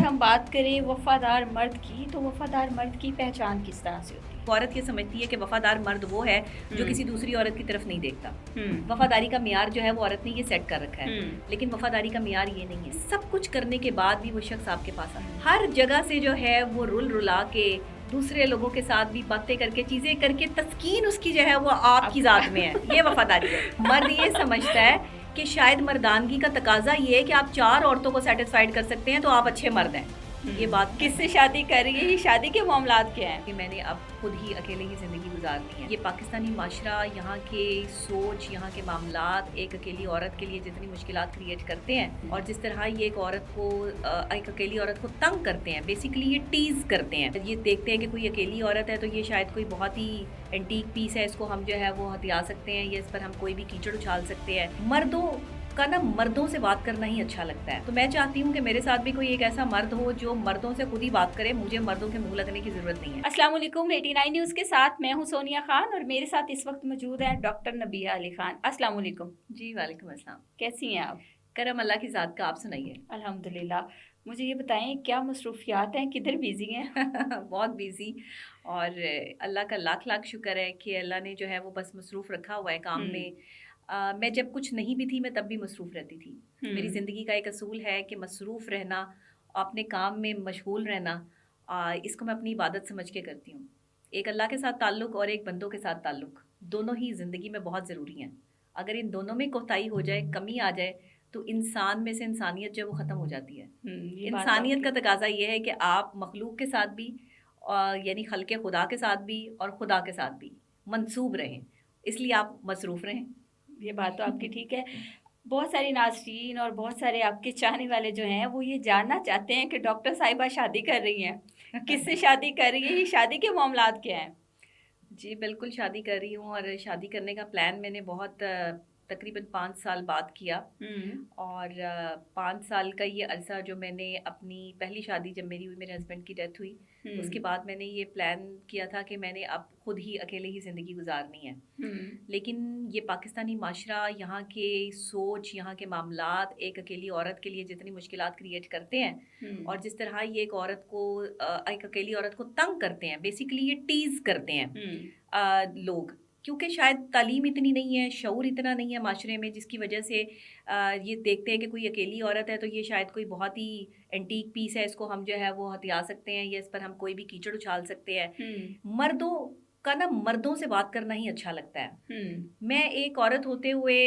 ہم بات کریں وفادار مرد کی تو وفادار مرد کی پہچان کس طرح سے ہوتی ہے؟ عورت یہ سمجھتی ہے کہ وفادار مرد وہ ہے جو کسی دوسری عورت کی طرف نہیں دیکھتا. وفاداری کا معیار جو ہے وہ عورت نے یہ سیٹ کر رکھا ہے, لیکن وفاداری کا معیار یہ نہیں ہے. سب کچھ کرنے کے بعد بھی وہ شخص آپ کے پاس آتا ہے, ہر جگہ سے جو ہے وہ رل رلا کے دوسرے لوگوں کے ساتھ بھی باتیں کر کے چیزیں کر کے تسکین اس کی جو ہے وہ آپ کی ذات میں ہے. یہ وفاداری ہے. مرد یہ سمجھتا ہے کہ شاید مردانگی کا تقاضا یہ ہے کہ آپ 4 عورتوں کو سیٹسفائیڈ کر سکتے ہیں تو آپ اچھے مرد ہیں. یہ بات کس سے شادی کر رہی ہے؟ یہ شادی کے معاملات کیا ہیں؟ کہ میں نے اب خود ہی اکیلے ہی زندگی گزارنی ہے. یہ پاکستانی معاشرہ, یہاں کے سوچ, یہاں کے معاملات ایک اکیلی عورت کے لیے جتنی مشکلات کریٹ کرتے ہیں اور جس طرح یہ ایک اکیلی عورت کو تنگ کرتے ہیں, بیسیکلی یہ ٹیز کرتے ہیں. یہ دیکھتے ہیں کہ کوئی اکیلی عورت ہے تو یہ شاید کوئی بہت ہی اینٹیک پیس ہے, اس کو ہم جو ہے وہ ہتھیا سکتے ہیں, یا اس پر ہم کوئی بھی کیچڑ اچھال سکتے ہیں. مردوں کا نا مردوں سے بات کرنا ہی اچھا لگتا ہے. تو میں چاہتی ہوں کہ میرے ساتھ بھی کوئی ایک ایسا مرد ہو جو مردوں سے خود ہی بات کرے. مجھے مردوں کے منہ لگنے کی ضرورت نہیں ہے. السلام علیکم. 89 نیوز کے ساتھ میں ہوں سونیا خان اور میرے ساتھ اس وقت موجود ہیں ڈاکٹر نبیہ علی خان. السلام علیکم. جی وعلیکم السلام. کیسی ہیں آپ؟ کرم اللہ کی ذات کا, آپ سنائیے. الحمدللہ. مجھے یہ بتائیں کیا مصروفیات ہیں, کدھر بیزی ہیں؟ بہت بیزی, اور اللہ کا لاکھ لاکھ شکر ہے کہ اللہ نے جو ہے وہ بس مصروف رکھا ہوا ہے کام میں. میں جب کچھ نہیں بھی تھی میں تب بھی مصروف رہتی تھی. میری زندگی کا ایک اصول ہے کہ مصروف رہنا, اپنے کام میں مشغول رہنا, اس کو میں اپنی عبادت سمجھ کے کرتی ہوں. ایک اللہ کے ساتھ تعلق اور ایک بندوں کے ساتھ تعلق, دونوں ہی زندگی میں بہت ضروری ہیں. اگر ان دونوں میں کوتاہی ہو جائے, کمی آ جائے, تو انسان میں سے انسانیت جو ہے وہ ختم ہو جاتی ہے. انسانیت کا تقاضا یہ ہے کہ آپ مخلوق کے ساتھ بھی, یعنی خلق خدا کے ساتھ بھی اور خدا کے ساتھ بھی منسوب رہیں. اس لیے آپ مصروف رہیں. یہ بات تو آپ کی ٹھیک ہے. بہت ساری ناظرین اور بہت سارے آپ کے چاہنے والے جو ہیں وہ یہ جاننا چاہتے ہیں کہ ڈاکٹر صاحبہ شادی کر رہی ہیں, کس سے شادی کر رہی ہے, یہ شادی کے معاملات کیا ہیں؟ جی بالکل شادی کر رہی ہوں, اور شادی کرنے کا پلان میں نے بہت تقریباً 5 سال بعد کیا. اور 5 سال کا یہ عرصہ جو میں نے اپنی پہلی شادی جب میری ہوئی, میرے ہسبینڈ کی ڈیتھ ہوئی, اس کے بعد میں نے یہ پلان کیا تھا کہ میں نے اب خود ہی اکیلے ہی زندگی گزارنی ہے. لیکن یہ پاکستانی معاشرہ, یہاں کے سوچ, یہاں کے معاملات ایک اکیلی عورت کے لیے جتنی مشکلات کریٹ کرتے ہیں اور جس طرح یہ ایک اکیلی عورت کو تنگ کرتے ہیں, بیسیکلی یہ ٹیز کرتے ہیں لوگ, کیونکہ شاید تعلیم اتنی نہیں ہے, شعور اتنا نہیں ہے معاشرے میں, جس کی وجہ سے یہ دیکھتے ہیں کہ کوئی اکیلی عورت ہے تو یہ شاید کوئی بہت ہی اینٹیک پیس ہے, اس کو ہم جو ہے وہ ہتھیا سکتے ہیں, یا اس پر ہم کوئی بھی کیچڑ اچھال سکتے ہیں. مردوں کا نا مردوں سے بات کرنا ہی اچھا لگتا ہے. میں ایک عورت ہوتے ہوئے,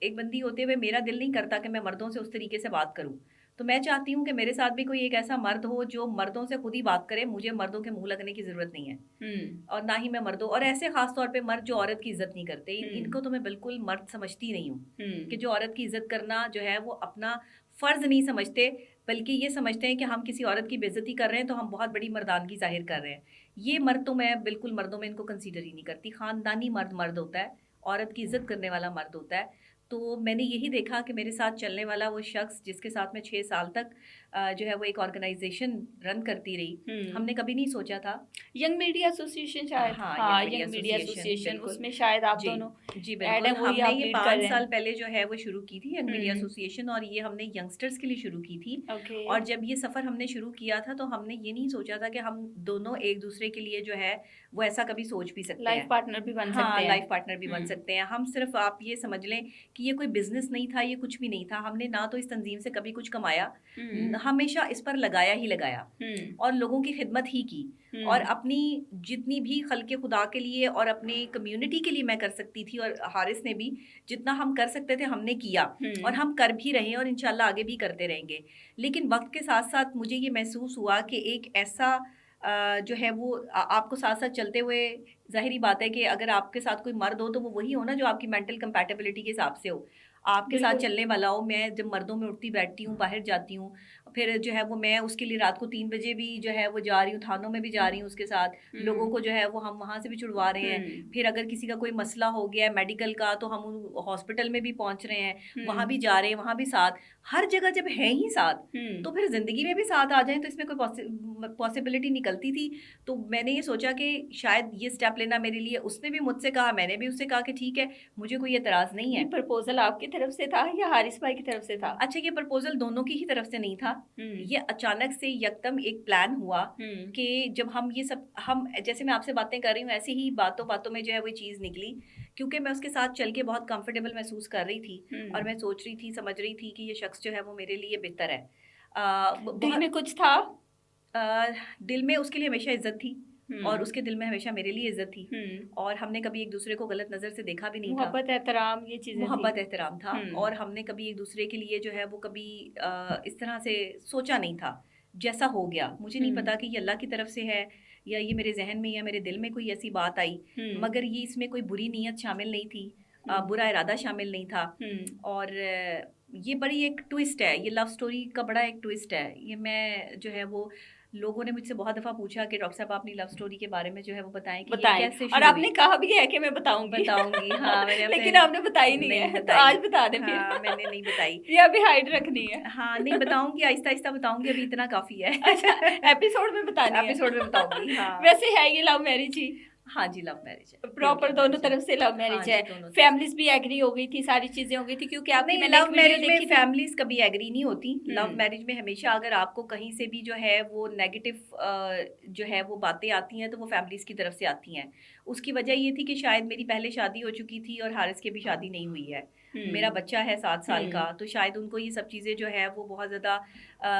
ایک بندی ہوتے ہوئے, میرا دل نہیں کرتا کہ میں مردوں سے اس طریقے سے بات کروں. تو میں چاہتی ہوں کہ میرے ساتھ بھی کوئی ایک ایسا مرد ہو جو مردوں سے خود ہی بات کرے. مجھے مردوں کے منہ لگنے کی ضرورت نہیں ہے, اور نہ ہی میں مردوں, اور ایسے خاص طور پہ مرد جو عورت کی عزت نہیں کرتے, ان کو تو میں بالکل مرد سمجھتی نہیں ہوں. کہ جو عورت کی عزت کرنا جو ہے وہ اپنا فرض نہیں سمجھتے, بلکہ یہ سمجھتے ہیں کہ ہم کسی عورت کی بے عزتی کر رہے ہیں تو ہم بہت بڑی مردانگی ظاہر کر رہے ہیں. یہ مرد تو میں بالکل مردوں میں ان کو کنسیڈر ہی نہیں کرتی. خاندانی مرد ہوتا ہے, عورت کی عزت کرنے والا مرد ہوتا ہے. تو میں نے یہی دیکھا کہ میرے ساتھ چلنے والا وہ شخص جس کے ساتھ میں 6 سال تک جو ہے وہ ایک آرگنائزیشن رن کرتی رہی, ہم نے کبھی نہیں سوچا تھا. ینگ میڈیا ایسوسیشن شاید, ہاں ینگ میڈیا ایسوسیشن, اس میں شاید آپ دونوں. جی بالکل, ہم نے یہ 5 سال پہلے جو ہے وہ شروع کی تھی ینگ میڈیا ایسوسیشن, اور یہ ہم نے ینگسٹرز کے لیے شروع کی تھی. اور جب یہ سفر ہم نے شروع کیا تھا تو ہم نے یہ نہیں سوچا تھا کہ ہم دونوں ایک دوسرے کے لیے جو ہے وہ ایسا کبھی سوچ بھی سکتے ہیں, لائف پارٹنر بھی بن سکتے ہیں. لائف پارٹنر بھی بن سکتے ہیں. ہم صرف, آپ یہ سمجھ لیں کہ یہ کوئی بزنس نہیں تھا, یہ کچھ بھی نہیں تھا. ہم نے نہ تو اس تنظیم سے کبھی کچھ کمایا, ہمیشہ اس پر لگایا ہی لگایا, اور لوگوں کی خدمت ہی کی, اور اپنی جتنی بھی خلق خدا کے لیے اور اپنی کمیونٹی کے لیے میں کر سکتی تھی, اور حارث نے بھی جتنا ہم کر سکتے تھے ہم نے کیا, اور ہم کر بھی رہے ہیں, اور انشاءاللہ آگے بھی کرتے رہیں گے. لیکن وقت کے ساتھ ساتھ مجھے یہ محسوس ہوا کہ ایک ایسا جو ہے وہ آپ کو ساتھ ساتھ چلتے ہوئے, ظاہری بات ہے کہ اگر آپ کے ساتھ کوئی مرد ہو تو وہ وہی ہو نا جو آپ کی مینٹل کمپیٹیبلٹی کے حساب سے ہو, آپ کے ساتھ چلنے والا ہو. میں جب مردوں میں اٹھتی بیٹھتی ہوں, باہر جاتی ہوں, پھر جو ہے وہ میں اس کے لیے رات کو 3 بجے بھی جو ہے وہ جا رہی ہوں, تھانوں میں بھی جا رہی ہوں اس کے ساتھ, لوگوں کو جو ہے وہ ہم وہاں سے بھی چھڑوا رہے ہیں. پھر اگر کسی کا کوئی مسئلہ ہو گیا ہے میڈیکل کا تو ہم ہاسپٹل میں بھی پہنچ رہے ہیں, وہاں بھی جا رہے ہیں, وہاں بھی ساتھ, ہر جگہ جب ہیں ہی ساتھ, تو پھر زندگی میں بھی ساتھ آ جائیں تو اس میں کوئی پاسبلٹی نکلتی تھی تو میں نے یہ سوچا کہ شاید یہ اسٹیپ لینا میرے لیے. اس نے بھی مجھ سے کہا, میں نے بھی اس سے کہا کہ ٹھیک ہے, مجھے کوئی اعتراض نہیں ہے. یہ پرپوزل آپ کی طرف سے تھا یا حارث بھائی کی طرف سے تھا؟ اچھا, یہ پرپوزل دونوں کی ہی طرف سے نہیں تھا. یہ اچانک سے یکدم ایک پلان ہوا کہ جب ہم جیسے میں آپ سے باتیں کر رہی ہوں ایسے ہی باتوں میں جو ہے وہ چیز نکلی, کیونکہ میں اس کے ساتھ چل کے بہت کمفرٹیبل محسوس کر رہی تھی اور میں سوچ رہی تھی, سمجھ رہی تھی کہ یہ شخص جو ہے وہ میرے لیے بہتر ہے. دل میں کچھ تھا؟ دل میں اس کے لیے ہمیشہ عزت تھی اور اس کے دل میں ہمیشہ میرے لیے عزت تھی, اور ہم نے کبھی ایک دوسرے کو غلط نظر سے دیکھا بھی نہیں تھا. محبت احترام, یہ چیزیں محبت احترام تھا, اور ہم نے کبھی ایک دوسرے کے لیے جو ہے وہ کبھی اس طرح سے سوچا نہیں تھا جیسا ہو گیا. مجھے نہیں پتا کہ یہ اللہ کی طرف سے ہے یا یہ میرے ذہن میں یا میرے دل میں کوئی ایسی بات آئی, مگر یہ اس میں کوئی بری نیت شامل نہیں تھی, برا ارادہ شامل نہیں تھا. اور یہ بڑی ایک ٹوسٹ ہے, یہ لو سٹوری کا بڑا ایک ٹوسٹ ہے. یہ میں جو ہے وہ لوگوں نے مجھ سے بہت دفعہ پوچھا کہ ڈاکٹر صاحب آپ اپنی لو سٹوری کے بارے میں جو ہے وہ بتائیں کہ یہ کیسے اور آپ نے کہا بھی ہے کہ میں بتاؤں گی. ہاں, لیکن آپ نے بتائی نہیں ہے, تو آج بتا دیں. ہاں, میں نے نہیں بتائی, یہ ابھی ہائڈ رکھنی ہے. ہاں نہیں بتاؤں گی, آہستہ آہستہ بتاؤں گی, ابھی اتنا کافی ہے. ایپیسوڈ میں بتانی ہے, ایپیسوڈ میں بتاؤں گی. ہاں ویسے ہے یہ لو میرج ہی؟ ہاں جی, لو میرج ہے, پراپر دونوں طرف سے لو میرج ہے. فیملیز بھی ایگری ہو گئی تھی, ساری چیزیں ہو گئی تھی, کیونکہ آپ نے لو میرج میں فیملیز کبھی ایگری نہیں ہوتی. لو میرج میں ہمیشہ اگر آپ کو کہیں سے بھی جو ہے وہ نیگیٹو جو ہے وہ باتیں آتی ہیں تو وہ فیملیز کی طرف سے آتی ہیں. اس کی وجہ یہ تھی کہ شاید میری پہلے شادی ہو چکی تھی اور حارث کی بھی شادی نہیں ہوئی ہے. میرا بچہ ہے 7 سال کا, تو شاید ان کو یہ سب چیزیں جو ہے وہ بہت زیادہ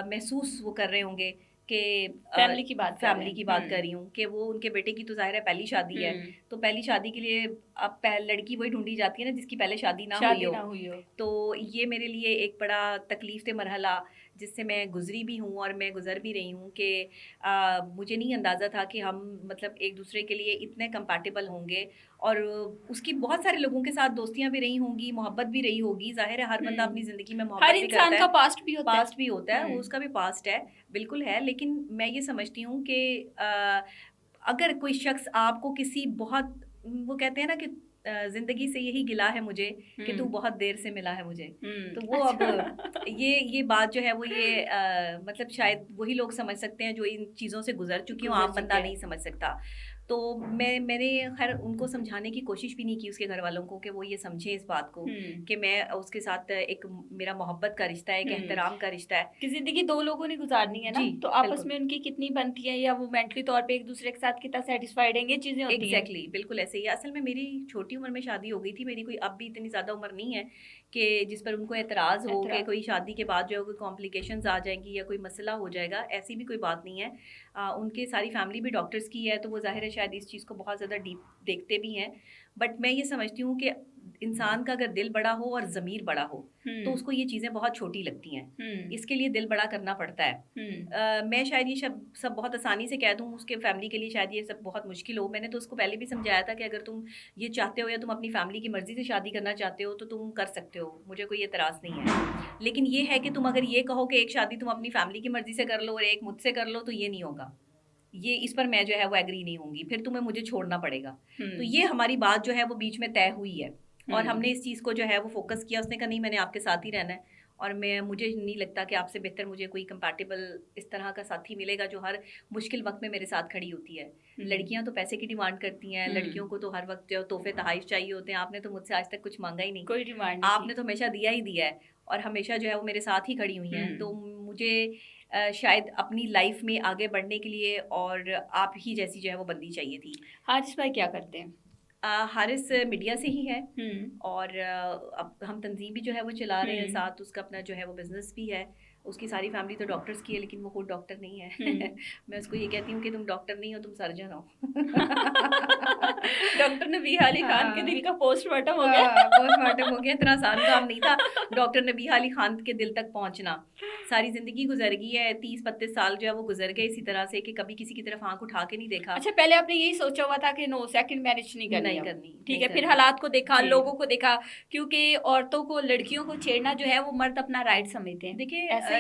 محسوس وہ کر رہے ہوں گے کہ فیملی کی بات کر رہی ہوں کہ وہ ان کے بیٹے کی تو ظاہر ہے پہلی شادی ہے, تو پہلی شادی کے لیے اب لڑکی وہی ڈھونڈی جاتی ہے نا جس کی پہلے شادی نہ ہوئی ہو. تو یہ میرے لیے ایک بڑا تکلیف دہ مرحلہ جس سے میں گزری بھی ہوں اور میں گزر بھی رہی ہوں کہ مجھے نہیں اندازہ تھا کہ ہم مطلب ایک دوسرے کے لیے اتنے کمپیٹیبل ہوں گے. اور اس کی بہت سارے لوگوں کے ساتھ دوستیاں بھی رہی ہوں گی, محبت بھی رہی ہوگی. ظاہر ہے ہر بندہ اپنی زندگی میں محبت بھی کرتا ہے, ہر انسان کا پاسٹ بھی ہوتا ہے, اس کا بھی پاسٹ ہے, بالکل ہے. لیکن میں یہ سمجھتی ہوں کہ اگر کوئی شخص آپ کو کسی بہت, وہ کہتے ہیں نا کہ زندگی سے یہی گلا ہے مجھے کہ تو بہت دیر سے ملا ہے مجھے, تو وہ اب یہ بات جو ہے وہ یہ مطلب شاید وہی لوگ سمجھ سکتے ہیں جو ان چیزوں سے گزر چکی ہوں, عام بندہ نہیں سمجھ سکتا. تو میں نے خیر ان کو سمجھانے کی کوشش بھی نہیں کی, اس کے گھر والوں کو, کہ وہ یہ سمجھیں اس بات کو کہ میں اس کے ساتھ ایک میرا محبت کا رشتہ ہے, ایک احترام کا رشتہ ہے کہ زندگی 2 لوگوں نے گزارنی ہے نا, تو آپس میں ان کی کتنی بنتی ہے یا وہ مینٹلی طور پہ ایک دوسرے کے ساتھ کتنا سیٹسفائیڈ ہیں, یہ چیزیں ہوتی ہیں. ایگزیکٹلی, بالکل ایسے ہی. اصل میں میری چھوٹی عمر میں شادی ہو گئی تھی میری, کوئی اب بھی اتنی زیادہ عمر نہیں ہے کہ جس پر ان کو اعتراض ہو کہ کوئی شادی کے بعد جو ہے کوئی کمپلیکیشنز آ جائیں گی یا کوئی مسئلہ ہو جائے گا. ایسی بھی کوئی بات نہیں ہے. ان کے ساری فیملی بھی ڈاکٹرز کی ہے, تو وہ ظاہر ہے شاید اس چیز کو بہت زیادہ ڈیپ دیکھتے بھی ہیں. بٹ میں یہ سمجھتی ہوں کہ انسان کا اگر دل بڑا ہو اور ضمیر بڑا ہو تو اس کو یہ چیزیں بہت چھوٹی لگتی ہیں. اس کے لیے دل بڑا کرنا پڑتا ہے. میں شاید یہ سب بہت آسانی سے کہہ دوں, اس کے فیملی کے لیے شاید یہ سب بہت مشکل ہو. میں نے تو اس کو پہلے بھی سمجھایا تھا کہ اگر تم یہ چاہتے ہو یا تم اپنی فیملی کی مرضی سے شادی کرنا چاہتے ہو تو تم کر سکتے ہو, مجھے کوئی اعتراض نہیں ہے. لیکن یہ ہے کہ تم اگر یہ کہو کہ ایک شادی تم اپنی فیملی کی مرضی سے کر لو اور ایک مجھ سے کر لو, تو یہ نہیں ہوگا. یہ اس پر میں جو ہے وہ ایگری نہیں ہوں گی, پھر تمہیں مجھے چھوڑنا پڑے گا. تو یہ ہماری بات جو ہے وہ بیچ میں طے ہوئی ہے, اور ہم نے اس چیز کو جو ہے وہ فوکس کیا. اس نے کہا نہیں, میں نے آپ کے ساتھ ہی رہنا ہے, اور مجھے نہیں لگتا کہ آپ سے بہتر مجھے کوئی کمپیٹیبل اس طرح کا ساتھی ملے گا جو ہر مشکل وقت میں میرے ساتھ کھڑی ہوتی ہے. لڑکیاں تو پیسے کی ڈیمانڈ کرتی ہیں, لڑکیوں کو تو ہر وقت جو تحفے تحائف چاہیے ہوتے ہیں. آپ نے تو مجھ سے آج تک کچھ مانگا ہی نہیں, کوئی ڈیمانڈ آپ نے تو ہمیشہ دیا ہی دیا ہے, اور ہمیشہ جو ہے وہ میرے ساتھ ہی کھڑی ہوئی ہیں. تو مجھے شاید اپنی لائف میں آگے بڑھنے کے لیے اور آپ ہی جیسی جو ہے وہ بندی چاہیے تھی. حارث بھائی کیا کرتے ہیں؟ حارث میڈیا سے ہی ہے, اور اب ہم تنظیم بھی جو ہے وہ چلا رہے ہیں, ساتھ اس کا اپنا جو ہے وہ بزنس بھی ہے. اس کی ساری فیملی تو ڈاکٹرز کی ہے, لیکن وہ خود ڈاکٹر نہیں ہے. میں اس کو یہ کہتی ہوں کہ تم ڈاکٹر نہیں ہو, تم سرجن ہو. ڈاکٹر نبی علی خان کے دل کا پوسٹ مارٹم ہو گیا. اتنا آسان کام نہیں تھا ڈاکٹر نبی علی خان کے دل تک پہنچنا. ساری زندگی گزر گئی ہے, 30-32 سال جو ہے وہ گزر گئے اسی طرح سے کہ کبھی کسی کی طرف آنکھ اٹھا کے نہیں دیکھا. اچھا, پہلے آپ نے یہی سوچا ہوا تھا کہ نو, سیکنڈ میرج نہیں کرنی, ٹھیک ہے. پھر حالات کو دیکھا, لوگوں کو دیکھا, کیونکہ عورتوں کو, لڑکیوں کو چھیڑنا جو ہے وہ مرد اپنا رائٹ سمجھتے ہیں. دیکھیں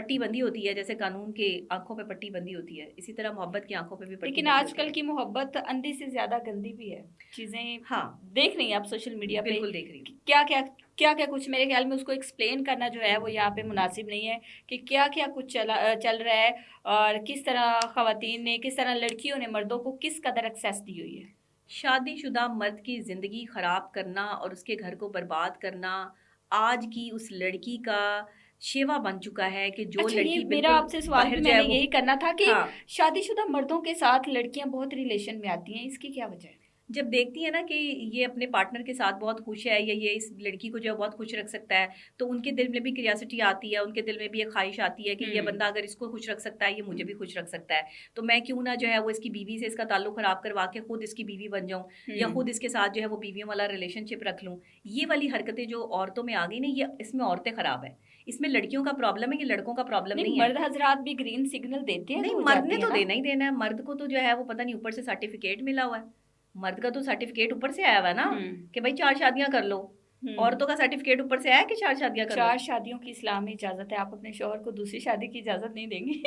پٹی بندی ہوتی ہے، جیسے قانون کے آنکھوں پہ پٹی بندی ہوتی ہے، اسی طرح محبت کی آنکھوں پہ بھی پٹی لیکن بندی آج ہوتی کل ہے۔ کی محبت اندھی سے زیادہ گندی بھی ہے، چیزیں ہاں دیکھ رہی ہیں آپ سوشل میڈیا پہ، بالکل دیکھ رہی ہوں۔ کیا کچھ، میرے خیال میں اس کو ایکسپلین کرنا جو ہے وہ یہاں پہ مناسب نہیں ہے کہ کیا کچھ چل رہا ہے، اور کس طرح خواتین نے، کس طرح لڑکیوں نے مردوں کو کس قدر ایکسیس دی ہوئی ہے۔ شادی شدہ مرد کی زندگی خراب کرنا اور اس کے گھر کو برباد کرنا آج کی اس لڑکی کا شیوا بن چکا ہے کہ جو اچھا، یہ لڑکی میرا بالکل آپ سے سوال باہر بھی جو میں ہے نے وہ، یہی کرنا تھا کہ ہاں شادی شدہ مردوں کے ساتھ لڑکیاں بہت ریلیشن میں آتی ہیں، اس کی کیا وجہ ہے؟ جب دیکھتی ہے نا کہ یہ اپنے پارٹنر کے ساتھ بہت خوش ہے یا یہ اس لڑکی کو جو ہے بہت خوش رکھ سکتا ہے، تو ان کے دل میں بھی کریوسٹی آتی ہے، ان کے دل میں بھی ایک خواہش آتی ہے کہ یہ بندہ اگر اس کو خوش رکھ سکتا ہے، یہ مجھے بھی خوش رکھ سکتا ہے، تو میں کیوں نہ جو ہے وہ اس کی بیوی سے اس کا تعلق خراب کروا کے خود اس کی بیوی بن جاؤں، یا خود اس کے ساتھ جو ہے وہ بیویوں والا ریلیشن شپ رکھ لوں۔ یہ والی حرکتیں جو عورتوں میں آ گئی نا، یہ اس میں عورتیں خراب ہیں، اس میں لڑکیوں کا پرابلم ہے، یہ لڑکوں کا پرابلم نہیں ہے۔ مرد حضرات بھی گرین سگنل دیتے ہیں تو نہیں، ہو مرد نے جاتی ہے تو نا۔ دینا ہی دینا ہے، مرد کو تو جو ہے وہ پتہ نہیں اوپر سے سرٹیفکیٹ ملا ہوا ہے، مرد کا تو سرٹیفکیٹ اوپر سے آیا ہوا ہے نا کہ بھائی 4 شادیاں کر لو، عورتوں کا سرٹیفکیٹ اوپر سے آیا کہ 4 شادیاں کر لو۔ 4 شادیوں کی اسلام میں اجازت ہے، آپ اپنے شوہر کو دوسری شادی کی اجازت نہیں دیں گی؟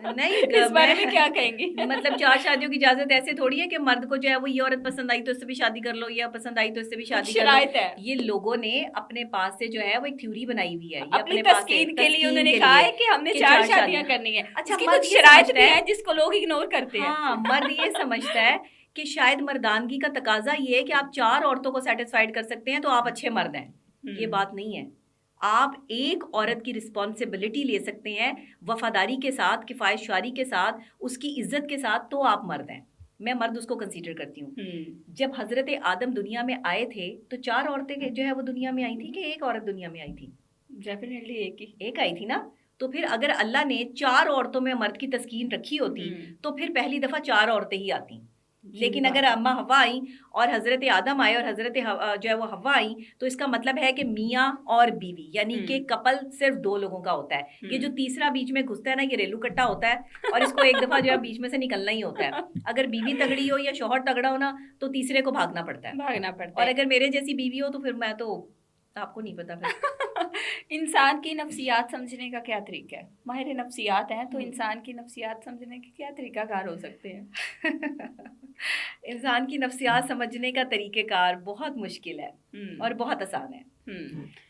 نہیں، اس بارے میں کیا کہیں گی؟ مطلب 4 شادیوں کی اجازت ایسے تھوڑی ہے کہ مرد کو جو ہے وہ یہ عورت پسند آئی تو اس سے بھی شادی کر لو، یا پسند آئی تو اس سے بھی شادی کر لو۔ شرائط ہے، یہ لوگوں نے اپنے پاس سے جو ہے وہ ایک تھیوری بنائی ہوئی ہے، یہ اپنی اپنے پاس سے تسکین کے لیے انہوں تسکین نے کے کہا لیے ہے کہ ہم نے کہ 4 شادیاں کرنی ہے۔ اچھا، اس کی مرد کچھ یہ شرائط سمجھتا بھی ہے، ہیں جس کو لوگ اگنور کرتے ہیں۔ ہاں مرد یہ سمجھتا ہے کہ شاید مردانگی کا تقاضا یہ ہے کہ آپ 4 عورتوں کو سیٹسفائیڈ کر سکتے ہیں تو آپ اچھے مرد ہیں۔ یہ بات نہیں ہے، آپ ایک عورت کی رسپانسبلٹی لے سکتے ہیں وفاداری کے ساتھ، کفایت شعاری کے ساتھ، اس کی عزت کے ساتھ، تو آپ مرد ہیں۔ میں مرد اس کو کنسیڈر کرتی ہوں۔ جب حضرت آدم دنیا میں آئے تھے تو 4 عورتیں جو ہے وہ دنیا میں آئی تھیں کہ ایک عورت دنیا میں آئی تھی؟ ڈیفینیٹلی ایک آئی تھی نا۔ تو پھر اگر اللہ نے 4 عورتوں میں مرد کی تسکین رکھی ہوتی تو پھر پہلی دفعہ 4 عورتیں ہی آتی۔ لیکن اگر اما حوا آئیں اور حضرت آدم آئے اور حضرت جو ہے وہ حوا آئیں، تو اس کا مطلب ہے کہ میاں اور بیوی، یعنی کہ کپل صرف 2 لوگوں کا ہوتا ہے۔ یہ جو تیسرا بیچ میں گھستا ہے نا، یہ ریلو کٹا ہوتا ہے اور اس کو ایک دفعہ جو ہے بیچ میں سے نکلنا ہی ہوتا ہے۔ اگر بیوی تگڑی ہو یا شوہر تگڑا ہو نا، تو تیسرے کو بھاگنا پڑتا ہے۔ اور اگر میرے جیسی بیوی ہو تو پھر میں تو، آپ کو نہیں پتا پھر۔ انسان کی نفسیات سمجھنے کا کیا طریقہ ہے؟ ماہر نفسیات ہیں تو انسان کی نفسیات سمجھنے کے کیا طریقہ کار ہو سکتے ہیں؟ انسان کی نفسیات سمجھنے کا طریقہ کار بہت مشکل ہے اور بہت آسان ہے۔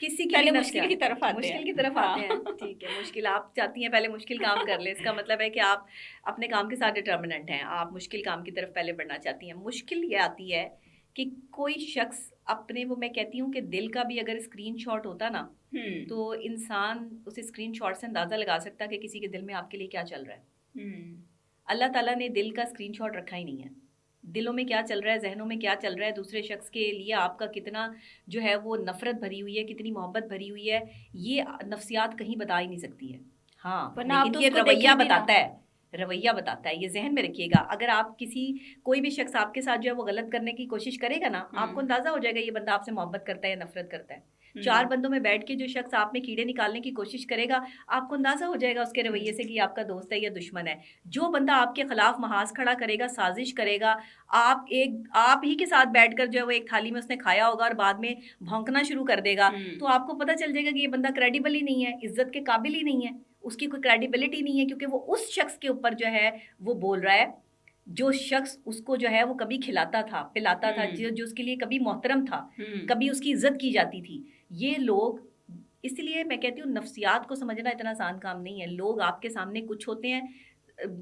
کسی کی پہلے بھی مشکل کی طرف آتے ہیں۔ مشکل کی طرف آتے ہیں، ٹھیک ہے، مشکل آپ چاہتی ہیں پہلے مشکل کام کر لیں، اس کا مطلب ہے کہ آپ اپنے کام کے ساتھ ڈٹرمننٹ ہیں، آپ مشکل کام کی طرف پہلے بڑھنا چاہتی ہیں۔ مشکل یہ آتی ہے کہ کوئی شخص اپنے، وہ میں کہتی ہوں کہ دل کا بھی اگر اسکرین شاٹ ہوتا نا، تو انسان اس اسکرین شاٹ سے اندازہ لگا سکتا کہ کسی کے دل میں آپ کے لیے کیا چل رہا ہے۔ اللہ تعالیٰ نے دل کا اسکرین شاٹ رکھا ہی نہیں ہے، دلوں میں کیا چل رہا ہے، ذہنوں میں کیا چل رہا ہے، دوسرے شخص کے لیے آپ کا کتنا جو ہے وہ نفرت بھری ہوئی ہے، کتنی محبت بھری ہوئی ہے، یہ نفسیات کہیں بتا ہی نہیں سکتی ہے۔ ہاں لیکن یہ رویہ بتاتا ہے، رویہ بتاتا ہے، یہ ذہن میں رکھیے گا۔ اگر آپ کوئی بھی شخص آپ کے ساتھ جو ہے وہ غلط کرنے کی کوشش کرے گا نا، آپ کو اندازہ ہو جائے گا یہ بندہ آپ سے محبت کرتا ہے یا نفرت کرتا ہے۔ 4 بندوں میں بیٹھ کے جو شخص آپ میں کیڑے نکالنے کی کوشش کرے گا، آپ کو اندازہ ہو جائے گا اس کے رویے سے کہ یہ آپ کا دوست ہے یا دشمن ہے۔ جو بندہ آپ کے خلاف محاذ کھڑا کرے گا، سازش کرے گا، آپ ہی کے ساتھ بیٹھ کر جو ہے وہ ایک تھالی میں اس نے کھایا ہوگا اور بعد میں بھونکنا شروع کر دے گا، تو آپ کو پتہ چل جائے گا کہ یہ بندہ کریڈیبل ہی نہیں ہے، عزت کے قابل ہی نہیں ہے، اس کی کوئی کریڈیبلٹی نہیں ہے، کیونکہ وہ اس شخص کے اوپر جو ہے وہ بول رہا ہے جو شخص اس کو جو ہے وہ کبھی کھلاتا تھا، پلاتا تھا، جو اس کے لیے کبھی محترم تھا، کبھی اس کی عزت کی جاتی تھی۔ یہ لوگ، اس لیے میں کہتی ہوں نفسیات کو سمجھنا اتنا آسان کام نہیں ہے۔ لوگ آپ کے سامنے کچھ ہوتے ہیں،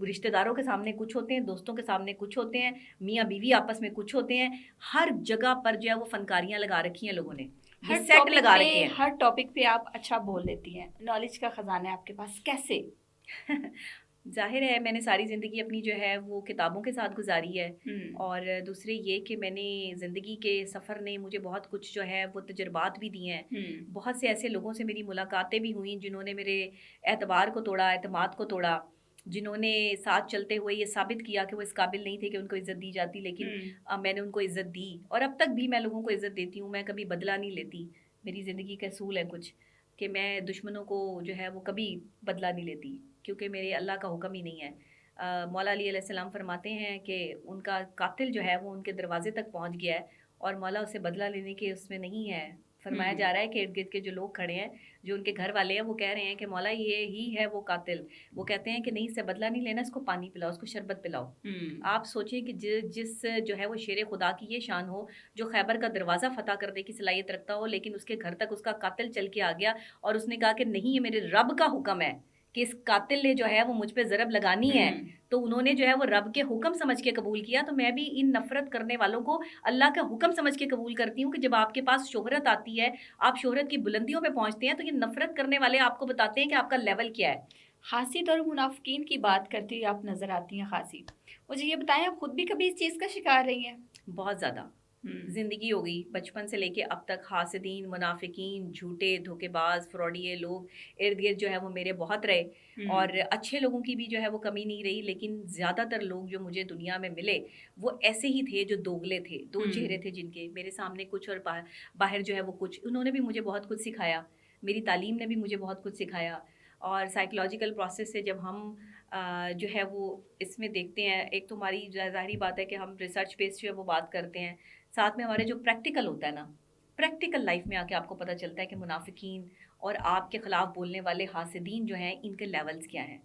رشتہ داروں کے سامنے کچھ ہوتے ہیں، دوستوں کے سامنے کچھ ہوتے ہیں، میاں بیوی آپس میں کچھ ہوتے ہیں، ہر جگہ پر جو ہے وہ فنکاریاں لگا رکھی ہیں لوگوں نے، سیٹ لگا رکھے ہیں۔ ہر ٹاپک پہ آپ اچھا بول لیتی ہیں، نالج کا خزانہ ہے آپ کے پاس، کیسے؟ ظاہر ہے میں نے ساری زندگی اپنی جو ہے وہ کتابوں کے ساتھ گزاری ہے، اور دوسرے یہ کہ میں نے زندگی کے سفر نے مجھے بہت کچھ جو ہے وہ تجربات بھی دیے ہیں۔ بہت سے ایسے لوگوں سے میری ملاقاتیں بھی ہوئیں جنہوں نے میرے اعتبار کو توڑا، اعتماد کو توڑا، جنہوں نے ساتھ چلتے ہوئے یہ ثابت کیا کہ وہ اس قابل نہیں تھے کہ ان کو عزت دی جاتی، لیکن میں نے ان کو عزت دی، اور اب تک بھی میں لوگوں کو عزت دیتی ہوں۔ میں کبھی بدلہ نہیں لیتی، میری زندگی کا اصول ہے کچھ کہ میں دشمنوں کو جو ہے وہ کبھی بدلہ نہیں لیتی، کیونکہ میرے اللہ کا حکم ہی نہیں ہے۔ مولا علی علیہ السلام فرماتے ہیں کہ ان کا قاتل جو ہے وہ ان کے دروازے تک پہنچ گیا ہے اور مولا اسے بدلہ لینے کے اس میں نہیں ہے فرمایا جا رہا ہے کہ ارد گرد کے جو لوگ کھڑے ہیں, جو ان کے گھر والے ہیں, وہ کہہ رہے ہیں کہ مولا یہ ہی ہے وہ قاتل. وہ کہتے ہیں کہ نہیں, اس سے بدلہ نہیں لینا, اس کو پانی پلاؤ, اس کو شربت پلاؤ. آپ سوچیں کہ جس جو ہے وہ شیر خدا کی یہ شان ہو, جو خیبر کا دروازہ فتح کرنے کی صلاحیت رکھتا ہو, لیکن اس کے گھر تک اس کا قاتل چل کے آ گیا اور اس نے کہا کہ نہیں, یہ میرے رب کا حکم ہے کہ اس قاتل نے جو ہے وہ مجھ پہ ضرب لگانی ہے. تو انہوں نے جو ہے وہ رب کے حکم سمجھ کے قبول کیا. تو میں بھی ان نفرت کرنے والوں کو اللہ کا حکم سمجھ کے قبول کرتی ہوں کہ جب آپ کے پاس شہرت آتی ہے, آپ شہرت کی بلندیوں پہ پہنچتے ہیں, تو یہ نفرت کرنے والے آپ کو بتاتے ہیں کہ آپ کا لیول کیا ہے. حاسد اور منافقین کی بات کرتی ہوئی آپ نظر آتی ہیں خاصی. مجھے یہ بتائیں, آپ خود بھی کبھی اس چیز کا شکار رہی ہیں؟ بہت زیادہ زندگی ہو گئی, بچپن سے لے کے اب تک. حاسدین, منافقین, جھوٹے دھوکے باز, فراڈیے لوگ ارد گرد جو ہے وہ میرے بہت رہے, اور اچھے لوگوں کی بھی جو ہے وہ کمی نہیں رہی. لیکن زیادہ تر لوگ جو مجھے دنیا میں ملے وہ ایسے ہی تھے جو دوگلے تھے, دو چہرے تھے, جن کے میرے سامنے کچھ اور باہر جو ہے وہ کچھ. انہوں نے بھی مجھے بہت کچھ سکھایا, میری تعلیم نے بھی مجھے بہت کچھ سکھایا. اور سائیکلوجیکل پروسیس سے جب ہم جو ہے وہ اس میں دیکھتے ہیں, ایک تو ہماری ظاہری بات ہے کہ ہم ریسرچ بیس جو ہے وہ بات کرتے ہیں, ساتھ میں ہمارے جو پریکٹیکل ہوتا ہے نا, پریکٹیکل لائف میں آ کے آپ کو پتہ چلتا ہے کہ منافقین اور آپ کے خلاف بولنے والے حاسدین جو ہیں, ان کے لیولز کیا ہیں.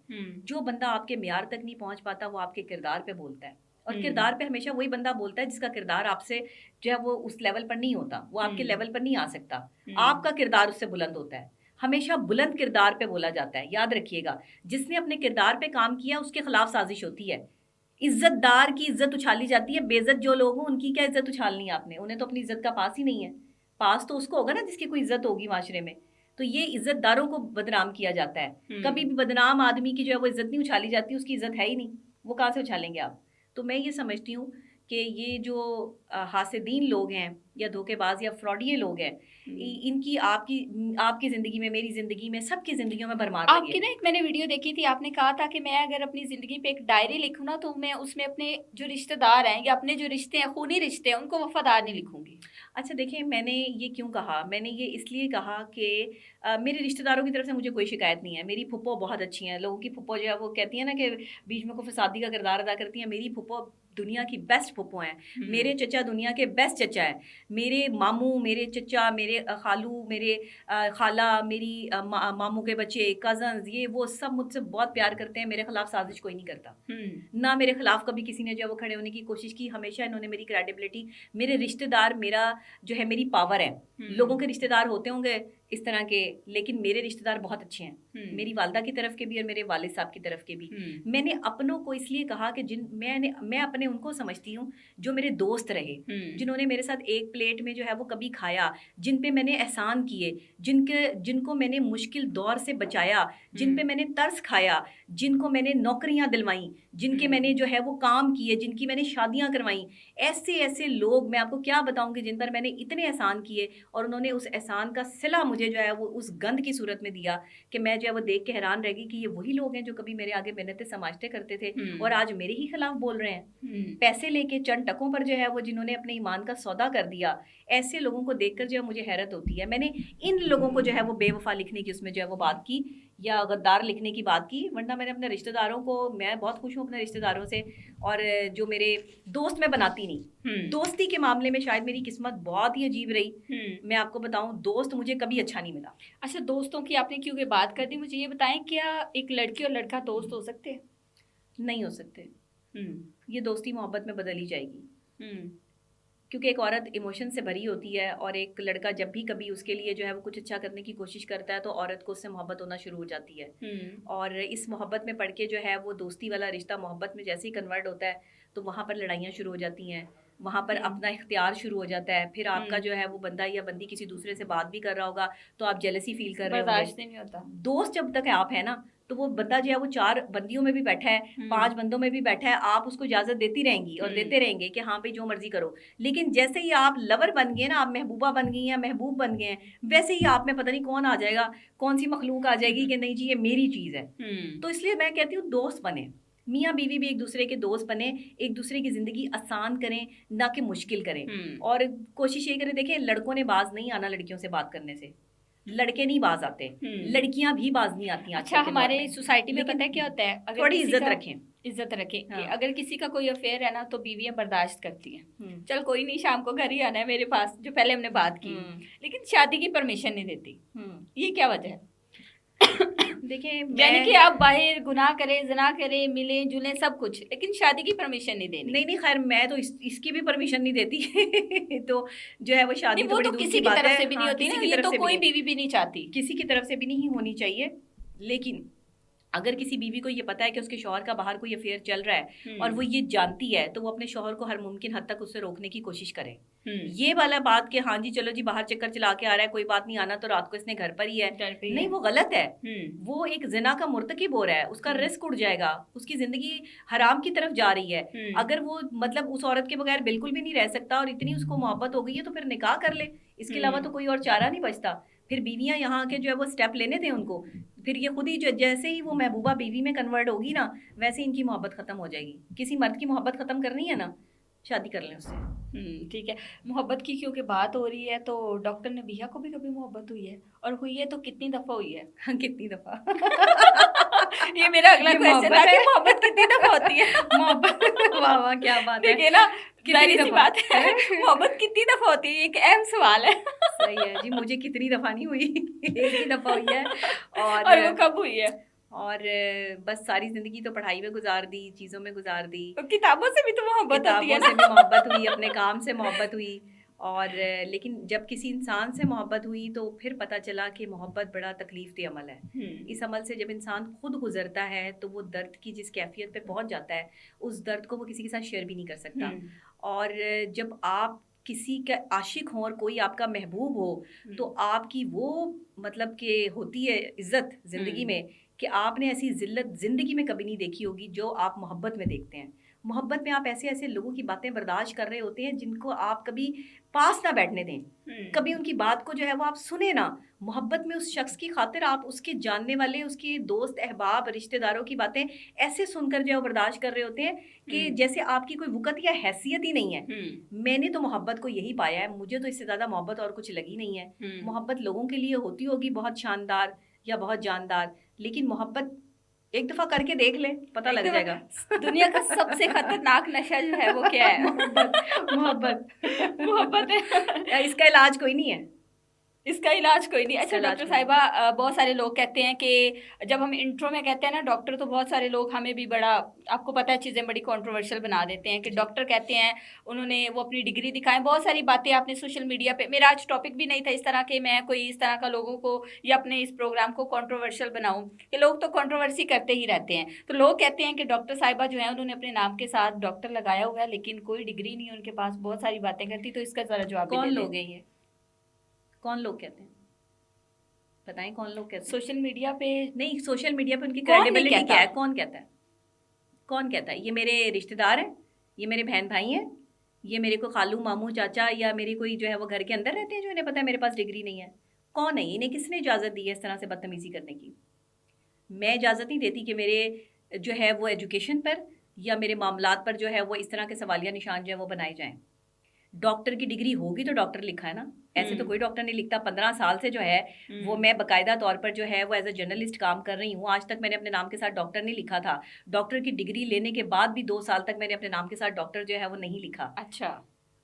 جو بندہ آپ کے معیار تک نہیں پہنچ پاتا وہ آپ کے کردار پہ بولتا ہے, اور کردار پہ ہمیشہ وہی بندہ بولتا ہے جس کا کردار آپ سے جو ہے وہ اس لیول پر نہیں ہوتا, وہ آپ کے لیول پر نہیں آ سکتا. آپ کا کردار اس سے بلند ہوتا ہے, ہمیشہ بلند کردار پہ بولا جاتا ہے. یاد رکھیے گا, جس نے اپنے کردار پہ کام کیا اس کے خلاف سازش ہوتی ہے. عزت دار کی عزت اچھالی جاتی ہے, بے عزت جو لوگ ہوں ان کی کیا عزت اچھالنی ہے آپ نے, انہیں تو اپنی عزت کا پاس ہی نہیں ہے. پاس تو اس کو ہوگا نا جس کی کوئی عزت ہوگی معاشرے میں. تو یہ عزت داروں کو بدنام کیا جاتا ہے. کبھی بھی بدنام آدمی کی جو ہے وہ عزت نہیں اچھالی جاتی, اس کی عزت ہے ہی نہیں, وہ کہاں سے اچھالیں گے آپ. تو میں یہ سمجھتی ہوں کہ یہ جو حاسدین لوگ ہیں یا دھوکے باز یا فراڈیے لوگ ہیں, ان کی آپ کی زندگی میں, میری زندگی میں, سب کی زندگیوں میں برمار آپ کی نا ایک میں نے ویڈیو دیکھی تھی, آپ نے کہا تھا کہ میں اگر اپنی زندگی پہ ایک ڈائری لکھوں نا تو میں اس میں اپنے جو رشتہ دار ہیں یا اپنے جو رشتے ہیں, خونی رشتے ہیں, ان کو وفادار نہیں لکھوں گی. اچھا دیکھیں, میں نے یہ کیوں کہا, میں نے یہ اس لیے کہا کہ میرے رشتہ داروں کی طرف سے مجھے کوئی شکایت نہیں ہے. میری پھپھو بہت اچھی ہیں. لوگوں کی پھپھو جو ہے وہ کہتی ہیں نا کہ بیچ میں کو فسادی کا کردار ادا کرتی ہیں. میری پھپھو دنیا کی بیسٹ پھپھو ہیں. میرے چچا دنیا کے بیسٹ چچا ہیں. میرے ماموں, میرے چچا, میرے خالو, میرے خالہ, میری ماموں کے بچے, کزنز, یہ وہ سب مجھ سے بہت پیار کرتے ہیں. میرے خلاف سازش کوئی نہیں کرتا, نہ میرے خلاف کبھی کسی نے جو ہے وہ کھڑے ہونے کی کوشش کی. ہمیشہ انہوں نے میری کریڈیبلٹی, میرے رشتہ دار میرا جو ہے میری پاور ہے. لوگوں کے رشتہ دار ہوتے ہوں گے اس طرح کے, لیکن میرے رشتہ دار بہت اچھے ہیں, میری والدہ کی طرف کے بھی اور میرے والد صاحب کی طرف کے بھی. میں نے اپنوں کو اس لیے کہا کہ میں اپنے ان کو سمجھتی ہوں جو میرے دوست رہے, جنہوں نے میرے ساتھ ایک پلیٹ میں جو ہے وہ کبھی کھایا, جن پہ میں نے احسان کیے, جن کو میں نے مشکل دور سے بچایا, جن پہ میں نے ترس کھایا, جن کو میں نے نوکریاں دلوائیں, جن کے میں نے جو ہے وہ کام کیے, جن کی میں نے شادیاں کروائیں. ایسے لوگ میں آپ کو کیا بتاؤں کہ جن پر میں نے اتنے احسان کیے, اور انہوں نے اس احسان کا صلہ مجھے جو ہے وہ اس گند کی صورت میں دیا کہ میں جو ہے وہ دیکھ کے حیران رہ گئی کہ یہ وہی لوگ ہیں جو کبھی میرے آگے منتیں سماجتیں کرتے تھے اور آج میرے ہی خلاف بول رہے ہیں. پیسے لے کے چند ٹکوں پر جو ہے وہ جنہوں نے اپنے ایمان کا سودا کر دیا, ایسے لوگوں کو دیکھ کر جو ہے مجھے حیرت ہوتی ہے. میں نے ان لوگوں کو جو ہے وہ بے وفا لکھنے کی اس میں جو ہے وہ بات کی, یا غدار لکھنے کی بات کی. ورنہ میں نے اپنے رشتہ داروں کو, میں بہت خوش ہوں اپنے رشتہ داروں سے, اور جو میرے دوست میں بناتی نہیں. دوستی کے معاملے میں شاید میری قسمت بہت ہی عجیب رہی. میں آپ کو بتاؤں, دوست مجھے کبھی اچھا نہیں ملا. اچھا, دوستوں کی آپ نے کیونکہ بات کر دی, مجھے یہ بتائیں کیا ایک لڑکی اور لڑکا دوست ہو سکتے ہیں؟ نہیں ہو سکتے. یہ دوستی محبت میں بدل ہی جائے گی, کیونکہ ایک عورت ایموشن سے بھری ہوتی ہے, اور ایک لڑکا جب بھی کبھی اس کے لیے جو ہے وہ کچھ اچھا کرنے کی کوشش کرتا ہے تو عورت کو اس سے محبت ہونا شروع ہو جاتی ہے. اور اس محبت میں پڑھ کے جو ہے وہ دوستی والا رشتہ محبت میں جیسے ہی کنورٹ ہوتا ہے تو وہاں پر لڑائیاں شروع ہو جاتی ہیں, وہاں پر اپنا اختیار شروع ہو جاتا ہے. پھر آپ کا جو ہے وہ بندہ یا بندی کسی دوسرے سے بات بھی کر رہا ہوگا تو آپ جیلسی فیل کر رہے ہوں گے. برداشت نہیں ہوتا. دوست جب تک آپ ہیں نا تو وہ بندہ جو ہے وہ 4 بندیوں میں بھی بیٹھا ہے, 5 بندوں میں بھی بیٹھا ہے, آپ اس کو اجازت دیتی رہیں گی اور دیتے رہیں گے کہ ہاں بھائی جو مرضی کرو. لیکن جیسے ہی آپ لور بن گئے نا, آپ محبوبہ بن گئی ہیں, محبوب بن گئے ہیں, ویسے ہی آپ میں پتہ نہیں کون آ جائے گا, کون سی مخلوق آ جائے گی کہ نہیں جی یہ میری چیز ہے. تو اس لیے میں کہتی ہوں دوست بنیں, میاں بیوی بھی ایک دوسرے کے دوست بنیں, ایک دوسرے کی زندگی آسان کریں نہ کہ مشکل کریں. اور کوشش یہ کریں, دیکھیں لڑکوں نے باز نہیں آنا لڑکیوں سے بات کرنے سے, لڑکے نہیں باز آتے, لڑکیاں بھی باز نہیں آتی. اچھا, ہمارے سوسائٹی میں پتہ ہے کیا ہوتا ہے, تھوڑی عزت رکھیں. عزت رکھیں کہ ہاں. اگر کسی کا کوئی افیئر ہے نا تو بیویاں برداشت کرتی ہیں, ہوں. چل کوئی نہیں شام کو گھر ہی آنا ہے میرے پاس, جو پہلے ہم نے بات کی, لیکن شادی کی پرمیشن نہیں دیتی. یہ کیا وجہ ہے؟ دیکھیں یعنی کہ آپ باہر گناہ کریں, زنا کریں, ملیں جلیں سب کچھ, لیکن شادی کی پرمیشن نہیں دینی. نہیں خیر میں تو اس کی بھی پرمیشن نہیں دیتی. تو جو ہے وہ شادی تو وہ بڑی تو دور کسی کی کی بات طرف ہے, سے بھی نہیں ہوتی نا, یہ تو کوئی بیوی بھی نہیں چاہتی, کسی کی طرف سے بھی نہیں ہونی چاہیے. لیکن اگر کسی بیوی کو یہ پتا ہے کہ اس کے شوہر کا باہر کوئی افیئر چل رہا ہے اور وہ یہ جانتی ہے, تو وہ اپنے شوہر کو ہر ممکن حد تک اس سے روکنے کی کوشش کرے. یہ والا بات کہ ہاں جی چلو جی باہر چکر چلا کے آ رہا ہے, کوئی بات نہیں, آنا تو رات کو اس نے گھر پر ہی ہے, نہیں وہ غلط ہے. وہ ایک زنا کا مرتکب ہو رہا ہے, اس کا رزق اڑ جائے گا, اس کی زندگی حرام کی طرف جا رہی ہے. اگر وہ مطلب اس عورت کے بغیر بالکل بھی نہیں رہ سکتا اور اتنی اس کو محبت ہو گئی ہے تو پھر نکاح کر لے, اس کے علاوہ تو کوئی اور چارہ نہیں بچتا. پھر بیویاں یہاں آ کے جو ہے وہ اسٹیپ لینے تھے ان کو, پھر یہ خود ہی جو جیسے ہی وہ محبوبہ بیوی میں کنورٹ ہوگی نا, ویسے ان کی محبت ختم ہو جائے گی. کسی مرد کی محبت ختم کرنی ہے نا, شادی کر لیں اس سے. ٹھیک ہے. محبت کی کیونکہ بات ہو رہی ہے تو ڈاکٹر نبیہ کو بھی کبھی محبت ہوئی ہے, اور ہوئی ہے تو کتنی دفعہ ہوئی ہے؟ کتنی دفعہ یہ میرا اگلا کویسچن تھا کہ محبت کتنی دفعہ ہوتی ہے. محبت واہ واہ کیا بات ہے. دیکھیے نا, ظاہر سی بات ہے, محبت کتنی دفعہ ہوتی ہے, ایک اہم سوال ہے. صحیح ہے جی, مجھے کتنی دفعہ نہیں ہوئی, ایک ہی دفعہ ہوئی ہے. اور وہ کب ہوئی ہے؟ اور بس ساری زندگی تو پڑھائی میں گزار دی, چیزوں میں گزار دی. کتابوں سے بھی تو محبت ہوتی ہے, کتابوں سے بھی محبت ہوئی, اپنے کام سے محبت ہوئی. اور لیکن جب کسی انسان سے محبت ہوئی تو پھر پتہ چلا کہ محبت بڑا تکلیف دہ عمل ہے. اس عمل سے جب انسان خود گزرتا ہے تو وہ درد کی جس کیفیت پہ پہنچ جاتا ہے, اس درد کو وہ کسی کے ساتھ شیئر بھی نہیں کر سکتا. اور جب آپ کسی کا عاشق ہوں اور کوئی آپ کا محبوب ہو, تو آپ کی وہ مطلب کہ ہوتی ہے عزت زندگی میں کہ آپ نے ایسی ذلت زندگی میں کبھی نہیں دیکھی ہوگی جو آپ محبت میں دیکھتے ہیں. محبت میں آپ ایسے ایسے لوگوں کی باتیں برداشت کر رہے ہوتے ہیں جن کو آپ کبھی پاس نہ بیٹھنے دیں, کبھی ان کی بات کو جو ہے وہ آپ سنیں نہ. محبت میں اس شخص کی خاطر آپ اس کے جاننے والے, اس کے دوست احباب رشتہ داروں کی باتیں ایسے سن کر جو ہے وہ برداشت کر رہے ہوتے ہیں کہ جیسے آپ کی کوئی وقت یا حیثیت ہی نہیں ہے. میں نے تو محبت کو یہی پایا ہے, مجھے تو اس سے زیادہ محبت اور کچھ لگی نہیں ہے. محبت لوگوں کے لیے ہوتی ہوگی بہت شاندار یا بہت جاندار, لیکن محبت ایک دفعہ کر کے دیکھ لیں, پتہ لگ جائے گا. دنیا کا سب سے خطرناک نشہ جو ہے وہ کیا ہے؟ محبت ہے. اس کا علاج کوئی نہیں ہے, اس کا علاج کوئی نہیں. اچھا ڈاکٹر صاحبہ, بہت سارے لوگ کہتے ہیں کہ جب ہم انٹرو میں کہتے ہیں نا ڈاکٹر, تو بہت سارے لوگ ہمیں بھی بڑا, آپ کو پتہ ہے, چیزیں بڑی کنٹروورشل بنا دیتے ہیں کہ ڈاکٹر کہتے ہیں, انہوں نے وہ اپنی ڈگری دکھائیں, بہت ساری باتیں آپ نے سوشل میڈیا پہ, میرا آج ٹاپک بھی نہیں تھا اس طرح کہ میں کوئی اس طرح کا لوگوں کو یا اپنے اس پروگرام کو کنٹروورشل بناؤں, کہ لوگ تو کنٹروورسی کرتے ہی رہتے ہیں. تو لوگ کہتے ہیں کہ ڈاکٹر صاحبہ جو ہیں انہوں نے اپنے نام کے ساتھ ڈاکٹر لگایا ہوا ہے, لیکن کوئی ڈگری نہیں ہے ان کے پاس, بہت ساری باتیں کرتی. تو اس کا ذرا جواب کون لوگ ہیں یہ, کون لوگ کہتے ہیں, بتائیں کون لوگ کہتے ہیں؟ سوشل میڈیا پہ نہیں, سوشل میڈیا پہ ان کی کریڈیبلٹی کیا ہے, کون کہتا ہے, کون کہتا ہے یہ میرے رشتہ دار ہیں, یہ میرے بہن بھائی ہیں, یہ میرے کو خالو ماموں چاچا یا میری کوئی جو ہے وہ گھر کے اندر رہتے ہیں جو انہیں پتہ ہے میرے پاس ڈگری نہیں ہے. کون ہے انہیں, کس نے اجازت دی ہے اس طرح سے بدتمیزی کرنے کی؟ میں اجازت نہیں دیتی کہ میرے جو ہے وہ ایجوکیشن پر یا میرے معاملات پر جو ہے وہ اس طرح کے سوالیہ نشان جو ہے وہ بنائے جائیں. ڈاکٹر کی ڈگری ہوگی تو ڈاکٹر لکھا ہے نا, ایسے تو کوئی ڈاکٹر نہیں لکھتا. 15 سال سے جو ہے وہ میں باقاعدہ طور پر جو ہے وہ ایز اے جرنلسٹ کام کر رہی ہوں. آج تک میں نے اپنے نام کے ساتھ ڈاکٹر نہیں لکھا تھا. ڈاکٹر کی ڈگری لینے کے بعد بھی 2 سال تک میں نے اپنے نام کے ساتھ ڈاکٹر جو ہے وہ نہیں لکھا. اچھا,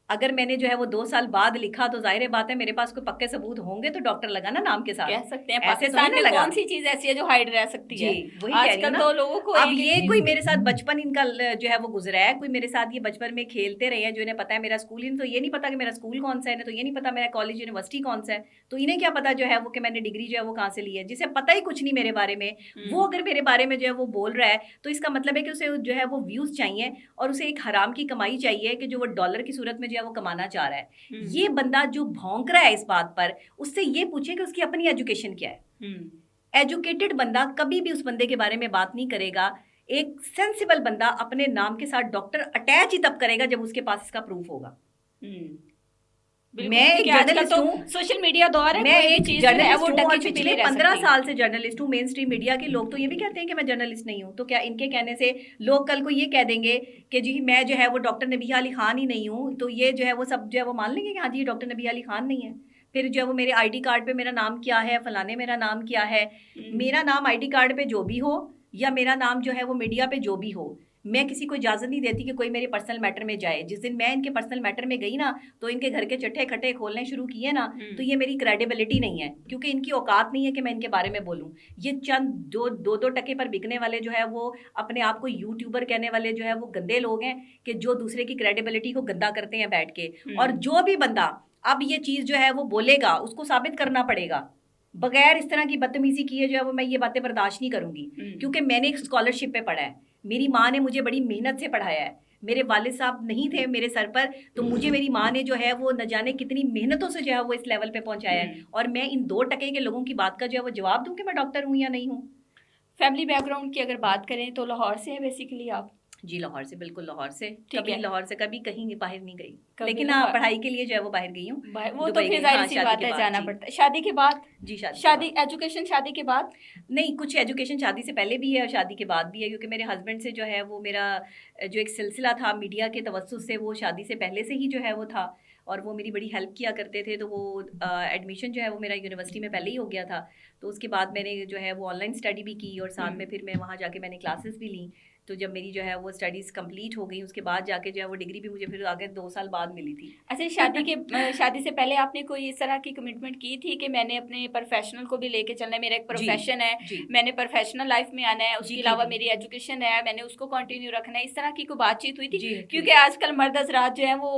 اگر میں نے جو ہے وہ 2 سال بعد لکھا تو ظاہر بات ہے میرے پاس کوئی پکے ثبوت ہوں گے تو ڈاکٹر لگا نا نام کے ساتھ. کہہ سکتے ہیں ایسے پاکستان میں کون سی چیز ایسی ہے جو ہائیڈ رہ سکتی ہے. جی وہی آج کہہ رہی کل ہوں تو نا. لوگوں کو اب یہ کوئی میرے ساتھ بچپن ان کا جو ہے وہ گزرا ہے, کوئی میرے ساتھ یہ بچپن میں کھیلتے رہے ہیں جو انہیں پتا ہے میرا اسکول, ان تو یہ نہیں پتا کہ میرا اسکول کون سا ہے, تو یہ نہیں پتا میرا کالج یونیورسٹی کون سا ہے, تو انہیں کیا پتا جو ہے وہ کہ میں نے ڈگری جو ہے وہ کہاں سے لی ہے, جسے پتہ ہی کچھ نہیں میرے بارے میں. وہ اگر میرے بارے میں جو ہے وہ بول رہا ہے تو اس کا مطلب ہے کہ اسے جو ہے وہ ویوز چاہیے اور اسے ایک حرام کی کمائی چاہیے کہ جو وہ ڈالر کی صورت میں جو ہے وہ کمانا چاہ رہا ہے. یہ بندہ جو بھونک رہا ہے اس بات پر, اس سے یہ پوچھے کہ اس کی اپنی ایجوکیشن کیا ہے. ایجوکیٹڈ بندہ کبھی بھی اس بندے کے بارے میں بات نہیں کرے گا. ایک سینسیبل بندہ اپنے نام کے ساتھ ڈاکٹر اٹیچ ہی تب کرے گا جب اس کے پاس اس کا پروف ہوگا. میں ایک جرنلسٹ ہوں, سوشل میڈیا دور ہے, میں ایک جرنلسٹ ہوں اور پچھلے پچھلے 15 سال سے جرنلسٹ ہوں. مین اسٹریم میڈیا کے لوگ تو یہ بھی کہتے ہیں کہ میں جرنلسٹ نہیں ہوں, تو کیا ان کے کہنے سے لوگ کل کو یہ کہہ دیں گے کہ جی میں جو ہے وہ ڈاکٹر نبیہ علی خان ہی نہیں ہوں, تو یہ جو ہے وہ سب جو ہے وہ مان لیں گے کہ ہاں جی یہ ڈاکٹر نبیہ علی خان نہیں ہے. پھر جو ہے وہ میرے آئی ڈی کارڈ پہ میرا نام کیا ہے, فلانے میرا نام کیا ہے. میرا نام آئی ڈی کارڈ پہ جو بھی ہو یا میرا نام جو ہے وہ میڈیا پہ جو بھی ہو, میں کسی کو اجازت نہیں دیتی کہ کوئی میرے پرسنل میٹر میں جائے. جس دن میں ان کے پرسنل میٹر میں گئی نا تو ان کے گھر کے چٹھے کھٹے کھولنے شروع کیے نا, تو یہ میری کریڈیبلٹی نہیں ہے, کیونکہ ان کی اوقات نہیں ہے کہ میں ان کے بارے میں بولوں. یہ چند دو ٹکے پر بکنے والے جو ہے وہ اپنے آپ کو یوٹیوبر کہنے والے جو ہے وہ گندے لوگ ہیں کہ جو دوسرے کی کریڈیبلٹی کو گندا کرتے ہیں بیٹھ کے. اور جو بھی بندہ اب یہ چیز جو ہے وہ بولے گا اس کو ثابت کرنا پڑے گا. بغیر اس طرح کی بدتمیزی کیے جو ہے وہ میں یہ باتیں برداشت نہیں کروں گی, کیونکہ میں نے ایک اسکالرشپ پہ پڑھا ہے. میری ماں نے مجھے بڑی محنت سے پڑھایا ہے. میرے والد صاحب نہیں تھے میرے سر پر, تو مجھے میری ماں نے جو ہے وہ نہ جانے کتنی محنتوں سے جو ہے وہ اس لیول پہ پہنچایا ہے. اور میں ان 2 ٹکے کے لوگوں کی بات کا جو ہے وہ جواب دوں کہ میں ڈاکٹر ہوں یا نہیں ہوں. فیملی بیک گراؤنڈ کی اگر بات کریں تو لاہور سے ہے بیسیکلی آپ؟ جی لاہور سے, بالکل لاہور سے. کبھی لاہور سے کبھی کہیں باہر نہیں گئی, لیکن ہاں پڑھائی کے لیے جو ہے وہ باہر گئی ہوں. وہ تو پھر ظاہر سی بات ہے جانا پڑتا ہے. شادی کے بعد؟ جی شادی ایجوکیشن شادی کے بعد نہیں, کچھ ایجوکیشن شادی سے پہلے بھی ہے اور شادی کے بعد بھی ہے, کیونکہ میرے ہسبینڈ سے جو ہے وہ میرا جو ایک سلسلہ تھا میڈیا کے توسط سے وہ شادی سے پہلے سے ہی جو ہے وہ تھا, اور وہ میری بڑی ہیلپ کیا کرتے تھے. تو وہ ایڈمیشن جو ہے وہ میرا یونیورسٹی میں پہلے ہی ہو گیا تھا, تو اس کے بعد میں نے جو ہے وہ آن لائن اسٹڈی بھی کی, اور ساتھ میں پھر میں وہاں جا کے میں نے کلاسز بھی لیں. تو جب میری جو ہے وہ اسٹڈیز کمپلیٹ ہو گئی اس کے بعد جا کے جو ہے وہ ڈگری بھی مجھے پھر آگے 2 سال بعد ملی تھی. اچھا, شادی سے پہلے آپ نے کوئی اس طرح کی کمٹمنٹ کی تھی کہ میں نے اپنے پروفیشنل کو بھی لے کے چلنا ہے, میرا ایک پروفیشن ہے, میں نے پروفیشنل لائف میں آنا ہے, اس کے علاوہ میری ایجوکیشن ہے, میں نے اس کو کنٹینیو رکھنا ہے, اس طرح کی کوئی بات چیت ہوئی تھی؟ کیونکہ آج کل مرد حضرات جو ہیں وہ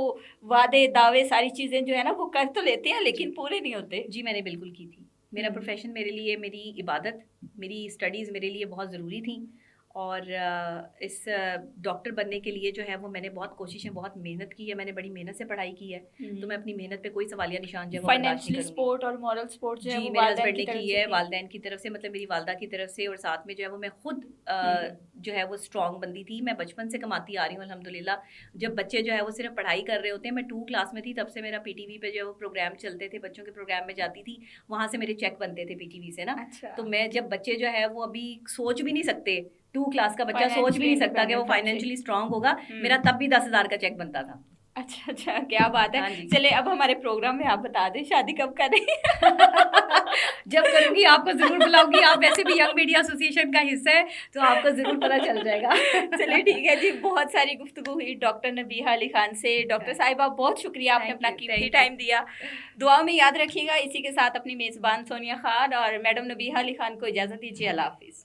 وعدے دعوے ساری چیزیں جو ہے نا وہ کر تو لیتے ہیں لیکن پورے نہیں ہوتے. جی میں نے بالکل کی تھی. میرا پروفیشن میرے لیے میری عبادت, میری اسٹڈیز میرے لیے بہت ضروری تھیں, اور اس ڈاکٹر بننے کے لیے جو ہے وہ میں نے بہت کوششیں بہت محنت کی ہے. میں نے بڑی محنت سے پڑھائی کی ہے, تو میں اپنی محنت پہ کوئی سوالیہ نشان جو ہے فائنینشلی سپورٹ اور مورل سپورٹ جو ہے جی میرے ہسبینڈ نے کی ہے, والدین کی طرف سے, مطلب میری والدہ کی طرف سے, اور ساتھ میں جو ہے وہ میں خود جو ہے وہ اسٹرانگ بندی تھی. میں بچپن سے کماتی آ رہی ہوں الحمدللہ. جب بچے جو ہے وہ صرف پڑھائی کر رہے ہوتے ہیں, میں 2 کلاس میں تھی تب سے میرا پی ٹی وی پہ جو پروگرام چلتے تھے, بچوں کے پروگرام میں جاتی تھی, وہاں سے میرے چیک بنتے تھے پی ٹی وی سے نا. تو میں جب بچے جو ہے وہ ابھی سوچ بھی نہیں سکتے, 2 کلاس کا بچہ سوچ بھی نہیں سکتا کہ وہ فائنینشلی اسٹرانگ ہوگا, میرا تب بھی 10,000 کا چیک بنتا تھا. اچھا کیا بات ہے. چلے اب ہمارے پروگرام میں آپ بتا دیں شادی کب کریں. جب کروں گی آپ کو ضرور بلاؤں گی. آپ ویسے بھی ینگ میڈیا ایسوسیشن کا حصہ ہے تو آپ کو ضرور پتہ چل جائے گا. چلیے ٹھیک ہے جی, بہت ساری گفتگو ہوئی ڈاکٹر نبیہہ علی خان سے. ڈاکٹر صاحبہ بہت شکریہ, آپ نے اپنا قیمتی ٹائم دیا. دعا میں یاد رکھیے گا. اسی کے ساتھ اپنی میزبان سونیا خان اور میڈم نبیہہ علی خان کو اجازت دیجیے. اللہ حافظ.